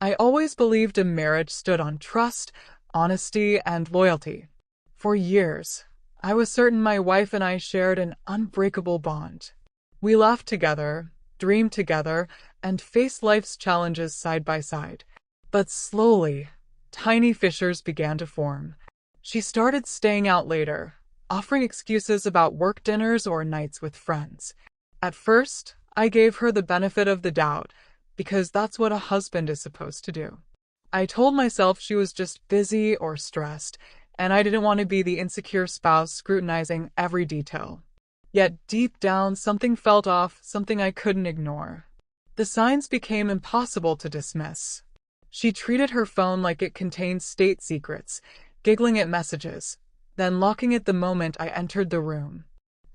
I always believed a marriage stood on trust, honesty, and loyalty. For years, I was certain my wife and I shared an unbreakable bond. We laughed together, dreamed together, and faced life's challenges side by side. But slowly, tiny fissures began to form. She started staying out later, offering excuses about work dinners or nights with friends. At first, I gave her the benefit of the doubt, because that's what a husband is supposed to do. I told myself she was just busy or stressed, and I didn't want to be the insecure spouse scrutinizing every detail. Yet deep down, something felt off, something I couldn't ignore. The signs became impossible to dismiss. She treated her phone like it contained state secrets, giggling at messages, then locking it the moment I entered the room.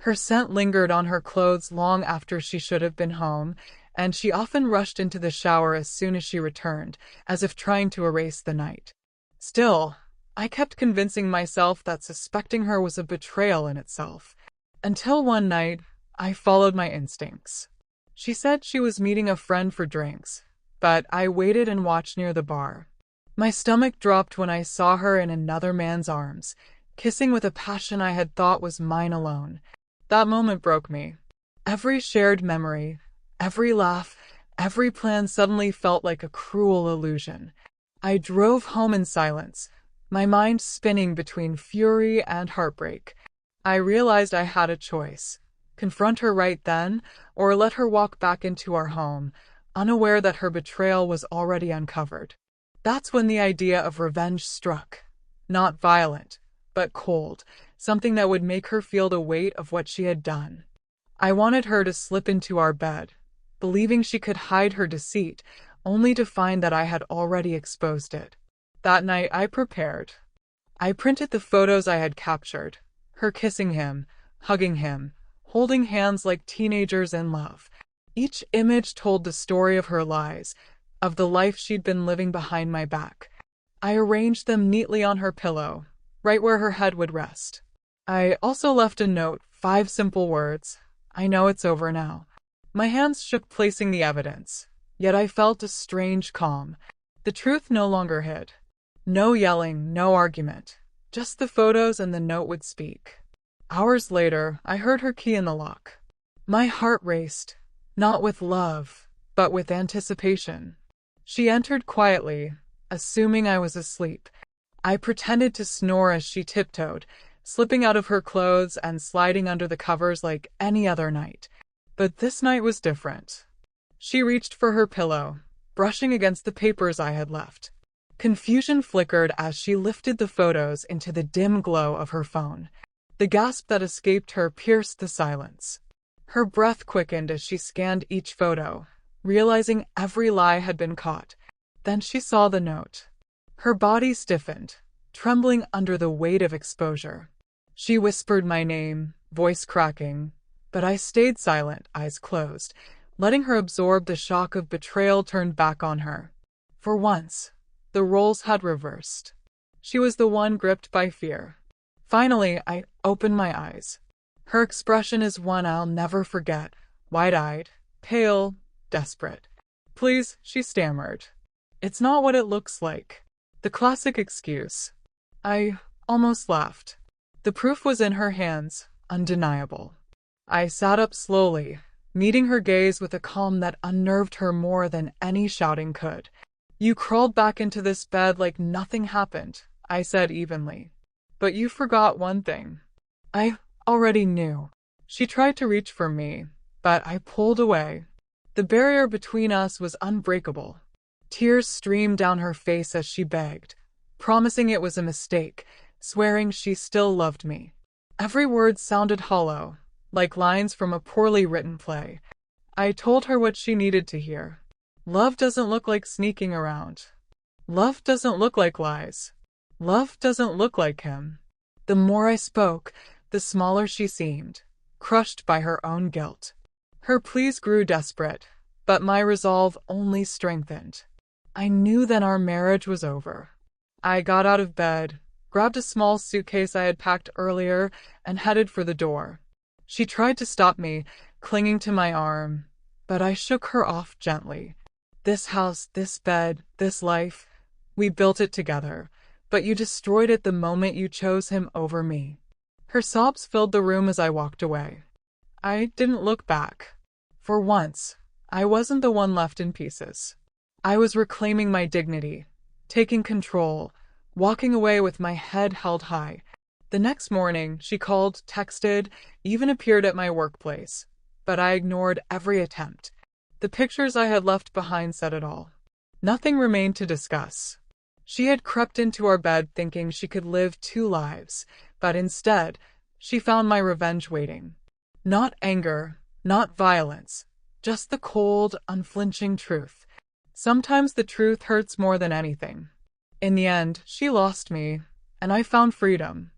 Her scent lingered on her clothes long after she should have been home, and she often rushed into the shower as soon as she returned, as if trying to erase the night. Still, I kept convincing myself that suspecting her was a betrayal in itself. Until one night, I followed my instincts. She said she was meeting a friend for drinks, but I waited and watched near the bar. My stomach dropped when I saw her in another man's arms, kissing with a passion I had thought was mine alone. That moment broke me. Every shared memory, every laugh, every plan suddenly felt like a cruel illusion. I drove home in silence, my mind spinning between fury and heartbreak. I realized I had a choice: confront her right then, or let her walk back into our home, unaware that her betrayal was already uncovered. That's when the idea of revenge struck. Not violent, but cold, something that would make her feel the weight of what she had done. I wanted her to slip into our bed, believing she could hide her deceit, only to find that I had already exposed it. That night I prepared. I printed the photos I had captured, her kissing him, hugging him, holding hands like teenagers in love. Each image told the story of her lies, of the life she'd been living behind my back. I arranged them neatly on her pillow, right where her head would rest. I also left a note, 5 simple words: "I know it's over now." My hands shook placing the evidence, yet I felt a strange calm. The truth no longer hid. No yelling, no argument. Just the photos and the note would speak. Hours later, I heard her key in the lock. My heart raced, not with love, but with anticipation. She entered quietly, assuming I was asleep. I pretended to snore as she tiptoed, slipping out of her clothes and sliding under the covers like any other night. But this night was different. She reached for her pillow, brushing against the papers I had left. Confusion flickered as she lifted the photos into the dim glow of her phone. The gasp that escaped her pierced the silence. Her breath quickened as she scanned each photo, realizing every lie had been caught. Then she saw the note. Her body stiffened, trembling under the weight of exposure. She whispered my name, voice cracking, but I stayed silent, eyes closed, letting her absorb the shock of betrayal turned back on her. For once, the roles had reversed. She was the one gripped by fear. Finally, I opened my eyes. Her expression is one I'll never forget, wide-eyed, pale, desperate. "Please," she stammered. "It's not what it looks like." The classic excuse. I almost laughed. The proof was in her hands, undeniable. I sat up slowly, meeting her gaze with a calm that unnerved her more than any shouting could. "You crawled back into this bed like nothing happened," I said evenly. "But you forgot one thing." I already knew. She tried to reach for me, but I pulled away. The barrier between us was unbreakable. Tears streamed down her face as she begged, promising it was a mistake, swearing she still loved me. Every word sounded hollow, like lines from a poorly written play. I told her what she needed to hear. Love doesn't look like sneaking around. Love doesn't look like lies. Love doesn't look like him. The more I spoke, the smaller she seemed, crushed by her own guilt. Her pleas grew desperate, but my resolve only strengthened. I knew then our marriage was over. I got out of bed, grabbed a small suitcase I had packed earlier, and headed for the door. She tried to stop me, clinging to my arm, but I shook her off gently. This house, this bed, this life, we built it together, but you destroyed it the moment you chose him over me." Her sobs filled the room as I walked away. I didn't look back. For once, I wasn't the one left in pieces. I was reclaiming my dignity, taking control, walking away with my head held high. The next morning, she called, texted, even appeared at my workplace, but I ignored every attempt. The pictures I had left behind said it all. Nothing remained to discuss. She had crept into our bed thinking she could live two lives, but instead, she found my revenge waiting. Not anger, not violence, just the cold, unflinching truth. Sometimes the truth hurts more than anything. In the end, she lost me, and I found freedom.